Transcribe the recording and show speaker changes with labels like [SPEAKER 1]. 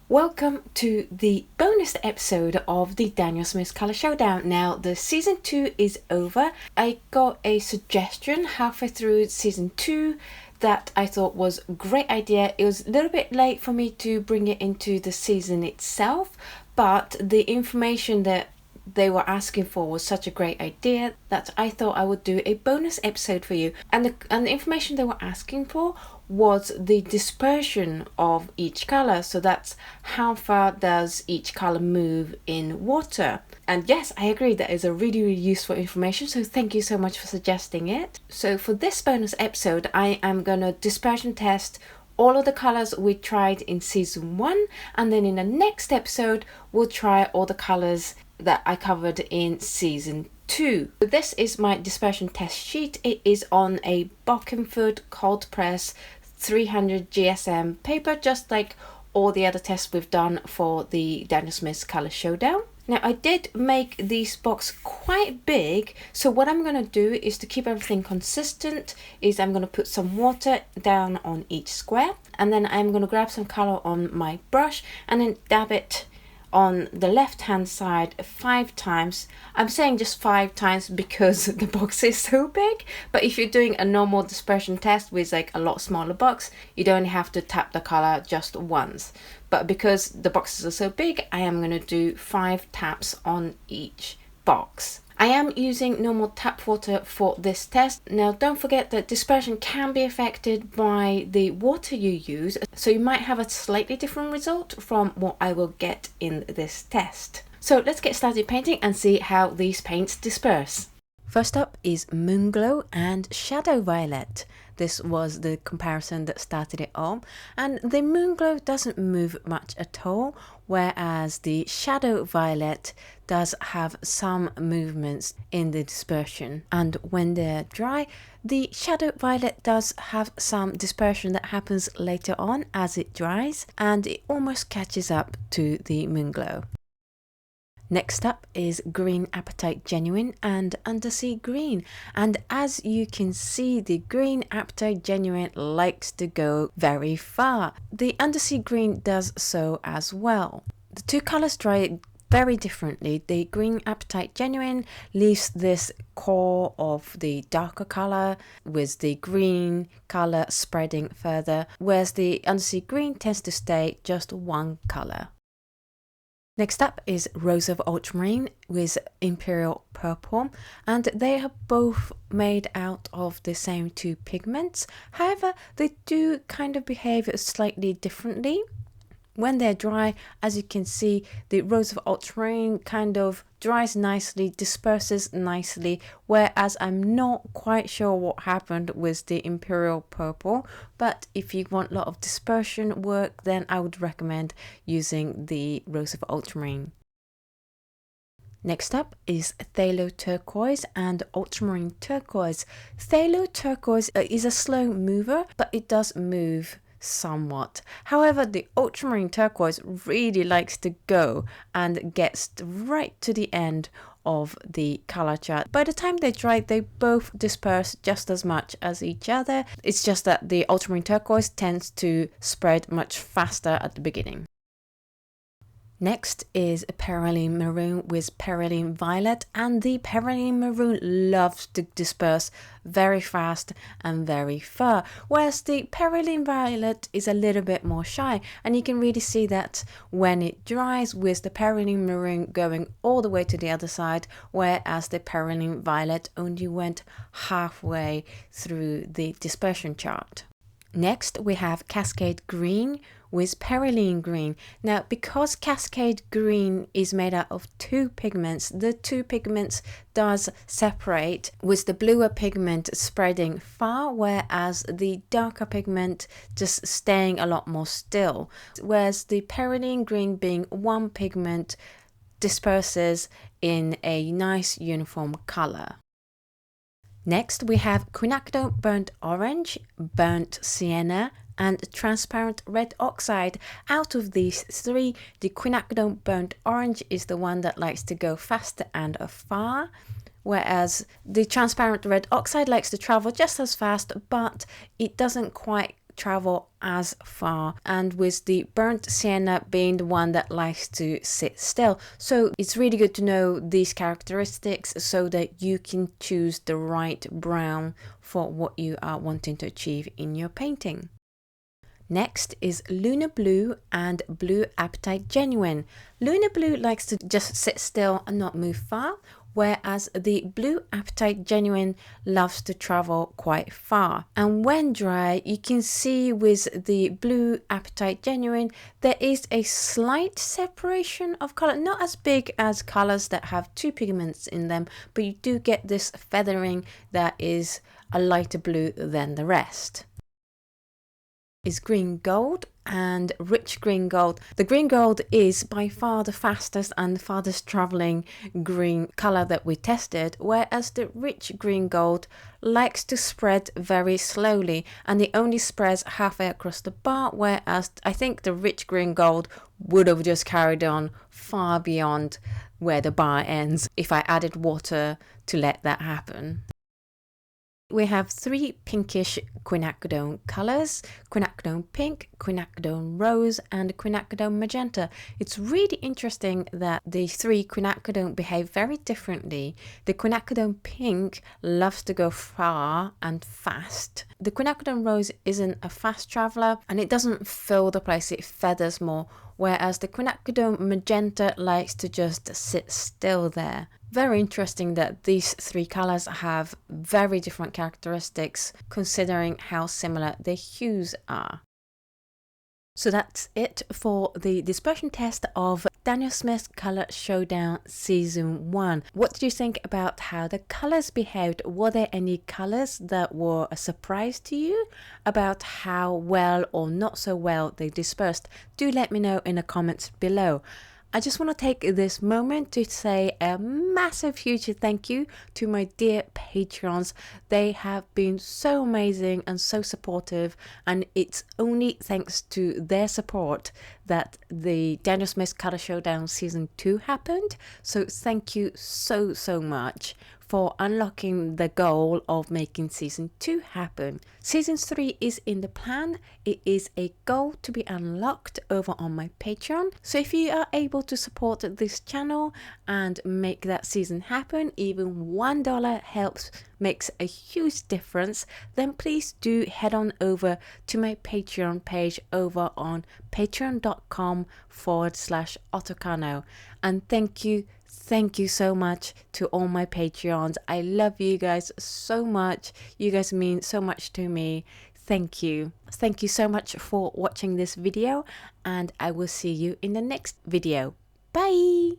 [SPEAKER 1] Welcome to the bonus episode of the Daniel Smith Color Showdown. Now, the season 2 is over. I got a suggestion halfway through season 2 that I thought was a great idea. It was a little bit late for me to bring it into the season itself, but the information that they were asking for was such a great idea that I thought I would do a bonus episode for you. And the information they were asking for was the dispersion of each color. So that's how far does each color move in water. And yes, I agree, that is a really useful information, so thank you so much for suggesting it. So for this bonus episode, I am gonna dispersion test all of the colors we tried in season 1, and then in the next episode we'll try all the colors that I covered in season 2. So this is my dispersion test sheet. It is on a Bockenfoot cold press 300 GSM paper, just like all the other tests we've done for the Daniel Smith Color Showdown. Now, I did make these boxes quite big, so what I'm going to do is, to keep everything consistent, is I'm going to put some water down on each square, and then I'm going to grab some color on my brush and then dab it on the left hand side 5 times. I'm saying just 5 times because the box is so big, but if you're doing a normal dispersion test with like a lot smaller box, you'd only have to tap the color just once. But because the boxes are so big, I am going to do 5 taps on each box. I am using normal tap water for this test. Now, don't forget that dispersion can be affected by the water you use, so you might have a slightly different result from what I will get in this test. So let's get started painting and see how these paints disperse. First up is Moonglow and Shadow Violet. This was the comparison that started it all, and the Moonglow doesn't move much at all, whereas the Shadow Violet does have some movements in the dispersion. And when they're dry, the Shadow Violet does have some dispersion that happens later on as it dries, and it almost catches up to the Moonglow. Next up is Green Apatite Genuine and Undersea Green, and as you can see, the Green Apatite Genuine likes to go very far. The Undersea Green does so as well. The two colors dry very differently. The Green Apatite Genuine leaves this core of the darker color with the green color spreading further, whereas the Undersea Green tends to stay just one color. Next up is Rose of Ultramarine with Imperial Purple, and they are both made out of the same 2 pigments. However, they do kind of behave slightly differently. When they're dry, as you can see, the Rose of Ultramarine kind of dries nicely, disperses nicely, whereas I'm not quite sure what happened with the Imperial Purple, but if you want a lot of dispersion work, then I would recommend using the Rose of Ultramarine. Next up is Phthalo Turquoise and Ultramarine Turquoise. Phthalo Turquoise is a slow mover, but it does move somewhat. However, the Ultramarine Turquoise really likes to go and gets right to the end of the color chart. By the time they dry, they both disperse just as much as each other. It's just that the Ultramarine Turquoise tends to spread much faster at the beginning. Next is Perylene Maroon with Perylene Violet, and the Perylene Maroon loves to disperse very fast and very far, whereas the Perylene Violet is a little bit more shy, and you can really see that when it dries, with the Perylene Maroon going all the way to the other side, whereas the Perylene Violet only went halfway through the dispersion chart. Next, we have Cascade Green with Perylene Green. Now, because Cascade Green is made out of 2 pigments, the 2 pigments does separate, with the bluer pigment spreading far, whereas the darker pigment just staying a lot more still. Whereas the Perylene Green, being 1 pigment, disperses in a nice uniform color. Next, we have Quinacridone Burnt Orange, Burnt Sienna, and Transparent Red Oxide. Out of these 3, the Quinacridone Burnt Orange is the one that likes to go faster and far, whereas the Transparent Red Oxide likes to travel just as fast, but it doesn't quite travel as far, and with the burnt sienna being the one that likes to sit still. So it's really good to know these characteristics so that you can choose the right brown for what you are wanting to achieve in your painting. Next is Lunar Blue and Blue Apatite Genuine. Lunar Blue likes to just sit still and not move far, whereas the Blue Apatite Genuine loves to travel quite far. And when dry, you can see with the Blue Apatite Genuine, there is a slight separation of color, not as big as colors that have two pigments in them, but you do get this feathering that is a lighter blue than the rest. Is green gold and rich green gold. The green gold is by far the fastest and farthest traveling green color that we tested, whereas the rich green gold likes to spread very slowly and it only spreads halfway across the bar, whereas I think the rich green gold would have just carried on far beyond where the bar ends if I added water to let that happen. We have three pinkish quinacridone colors: quinacridone pink, quinacridone rose, and quinacridone magenta. It's really interesting that the three quinacridone behave very differently. The quinacridone pink loves to go far and fast. The quinacridone rose isn't a fast traveler and it doesn't fill the place, it feathers more, whereas the quinacridone magenta likes to just sit still there. Very interesting that these three colors have very different characteristics considering how similar their hues are. So that's it for the dispersion test of Daniel Smith Color Showdown Season 1. What did you think about how the colors behaved? Were there any colors that were a surprise to you about how well or not so well they dispersed? Do let me know in the comments below. I just want to take this moment to say a massive huge thank you to my dear Patreons. They have been so amazing and so supportive, and it's only thanks to their support that the Daniel Smith Color Showdown Season 2 happened. So thank you so much for unlocking the goal of making Season 2 happen. Season 3 is in the plan. It is a goal to be unlocked over on my Patreon. So if you are able to support this channel and make that season happen, even $1 helps, makes a huge difference, then please do head on over to my Patreon page over on patreon.com/Oto Kano. And thank you so much to all my Patreons. I love you guys so much. You guys mean so much to me. Thank you. Thank you so much for watching this video, and I will see you in the next video. Bye.